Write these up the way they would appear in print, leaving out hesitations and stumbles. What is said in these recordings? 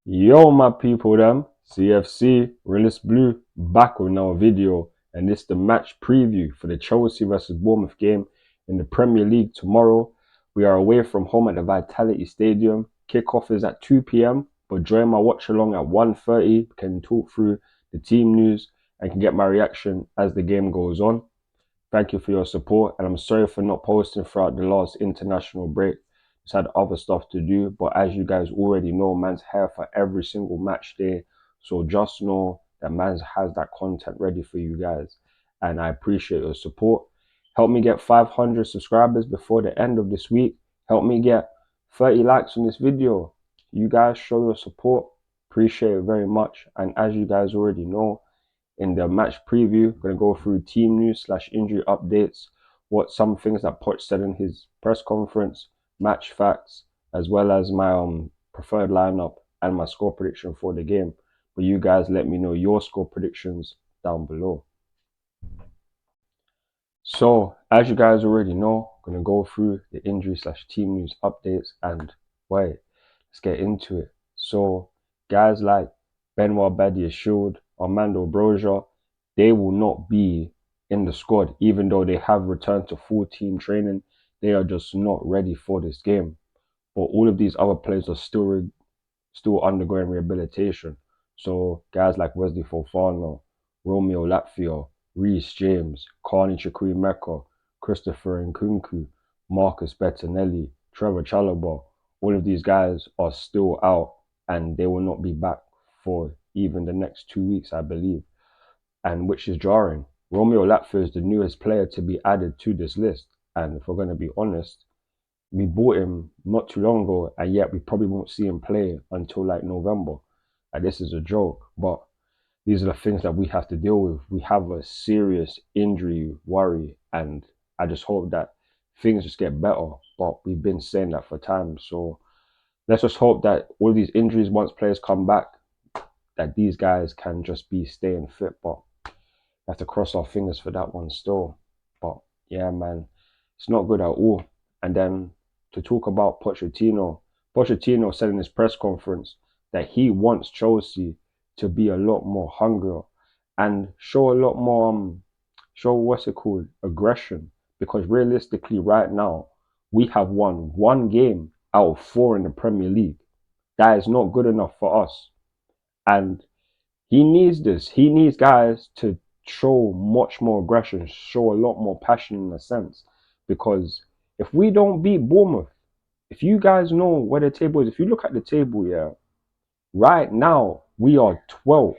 Yo, my people, them CFC Realist Blue back with another video, and this is the match preview for the Chelsea versus Bournemouth game in the Premier League tomorrow. We are away from home at the Vitality Stadium. Kickoff is at 2 p.m. But join my watch along at 1:30. Can talk through the team news and can get my reaction as the game goes on. Thank you for your support, and I'm sorry for not posting throughout the last international break. Just had other stuff to do, but as you guys already know, man's here for every single match day. So just know that man's has that content ready for you guys, and I appreciate your support. Help me get 500 subscribers before the end of this week. Help me get 30 likes on this video. You guys show your support. Appreciate it very much. And as you guys already know, in the match preview, going to go through team news / injury updates, what some things that Poch said in his press conference, match facts, as well as my preferred lineup and my score prediction for the game. But you guys let me know your score predictions down below. So as you guys already know, I'm going to go through the injury / team news updates, and wait, let's get into it. So guys like Benoit Badiashile, Armando Broja, they will not be in the squad, even though they have returned to full team training. They are just not ready for this game. But all of these other players are still undergoing rehabilitation. So guys like Wesley Fofana, Romeo Latvia, Reece James, Carney Chukwuemeka, Christopher Nkunku, Marcus Bettinelli, Trevor Chalobah, all of these guys are still out and they will not be back for even the next 2 weeks, I believe, and which is jarring. Romeo Latvia is the newest player to be added to this list, and if we're going to be honest, we bought him not too long ago, and yet we probably won't see him play until like November. Like, this is a joke, but these are the things that we have to deal with. We have a serious injury worry, and I just hope that things just get better. But we've been saying that for time, so let's just hope that all these injuries, once players come back, that these guys can just be staying fit. But we have to cross our fingers for that one still. But yeah, man, it's not good at all. And then to talk about Pochettino said in his press conference that he wants Chelsea to be a lot more hungrier and show a lot more aggression, because realistically right now we have won one game out of 4 in the Premier League. That is not good enough for us, and he needs this. He needs guys to show much more aggression, show a lot more passion in a sense, because if we don't beat Bournemouth, if you guys know where the table is, if you look at the table, yeah, right now we are 12th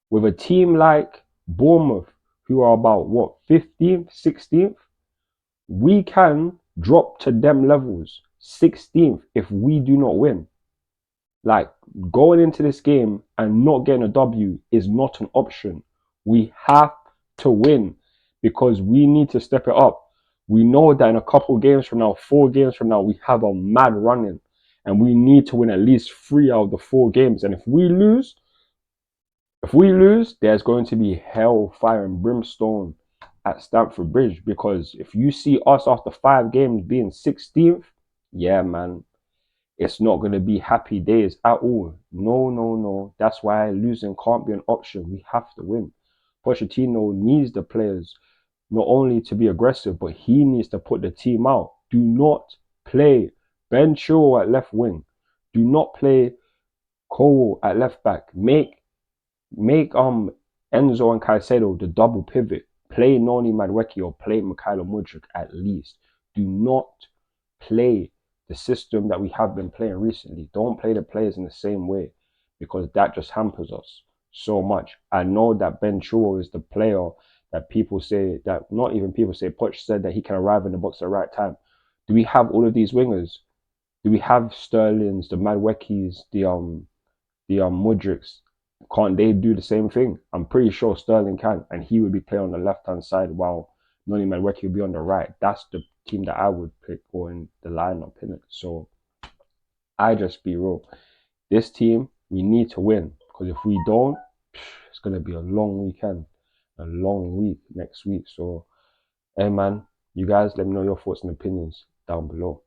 with a team like Bournemouth, who are about what, 15th, 16th. We can drop to them levels, 16th, if we do not win. Like, going into this game and not getting a W is not an option. We have to win because we need to step it up. We know that in a couple games from now, 4 games from now, we have a mad running, and we need to win at least 3 out of the 4 games. And if we lose, there's going to be hell, fire, and brimstone at Stamford Bridge, because if you see us after 5 games being 16th, yeah, man, it's not going to be happy days at all. No, no, no. That's why losing can't be an option. We have to win. Pochettino needs the players not only to be aggressive, but he needs to put the team out. Do not play Ben Chilwell at left wing. Do not play Cole at left back. Make Enzo and Caicedo the double pivot. Play Noni Madueke or play Mikhailo Mudryk at least. Do not play the system that we have been playing recently. Don't play the players in the same way, because that just hampers us so much. I know that Ben Chilwell is the player that people say, that not even people say, Poch said that he can arrive in the box at the right time. Do we have all of these wingers? Do we have Sterlings, the Maduekes, the Mudryks? Can't they do the same thing? I'm pretty sure Sterling can, and he would be playing on the left-hand side while Noni Madueke would be on the right. That's the team that I would pick, or in the lineup, innit? So I just be real. This team, we need to win, because if we don't, it's gonna be a long weekend, a long week next week. So, hey man, you guys let me know your thoughts and opinions down below.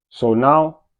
So now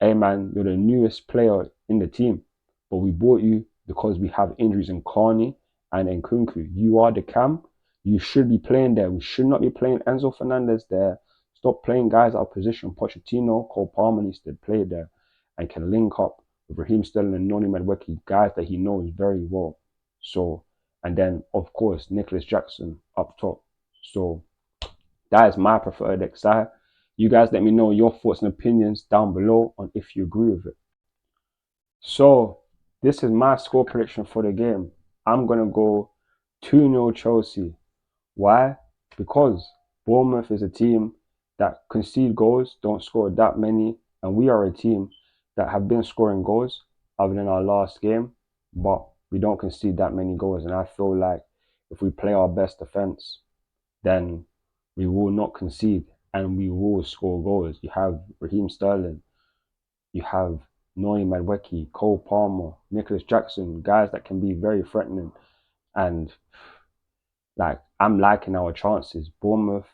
hey man, you're the newest player in the team, but we bought you because we have injuries in Carney and in Nkunku. You are the cam. You should be playing there. We should not be playing Enzo Fernandez there. Stop playing guys out of position. Pochettino, Cole Palmer needs to play there and can link up with Raheem Sterling and Noni Madueke, guys that he knows very well. So, and then of course Nicholas Jackson up top. So that is my preferred XI. You guys let me know your thoughts and opinions down below on if you agree with it. So this is my score prediction for the game. I'm going to go 2-0 Chelsea. Why? Because Bournemouth is a team that concede goals, don't score that many, and we are a team that have been scoring goals other than our last game, but we don't concede that many goals. And I feel like if we play our best defense, then we will not concede and we will score goals. You have Raheem Sterling, you have Noni Madueke, Cole Palmer, Nicholas Jackson, guys that can be very threatening. And like, I'm liking our chances. Bournemouth,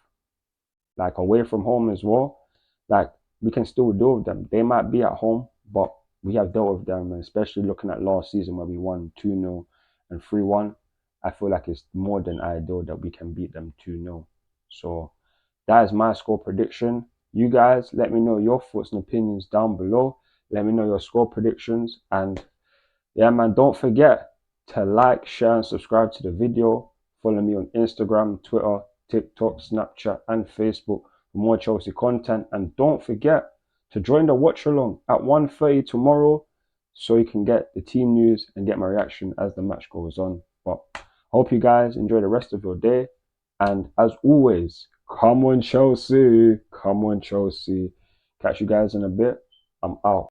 like away from home as well, like we can still deal with them. They might be at home, but we have dealt with them, and especially looking at last season where we won 2-0 and 3-1. I feel like it's more than ideal that we can beat them 2-0. So that is my score prediction. You guys, let me know your thoughts and opinions down below. Let me know your score predictions. And yeah, man, don't forget to like, share, and subscribe to the video. Follow me on Instagram, Twitter, TikTok, Snapchat, and Facebook for more Chelsea content. And don't forget to join the watch along at 1:30 tomorrow so you can get the team news and get my reaction as the match goes on. But I hope you guys enjoy the rest of your day. And as always, come on Chelsea. Come on Chelsea. Catch you guys in a bit. I'm out.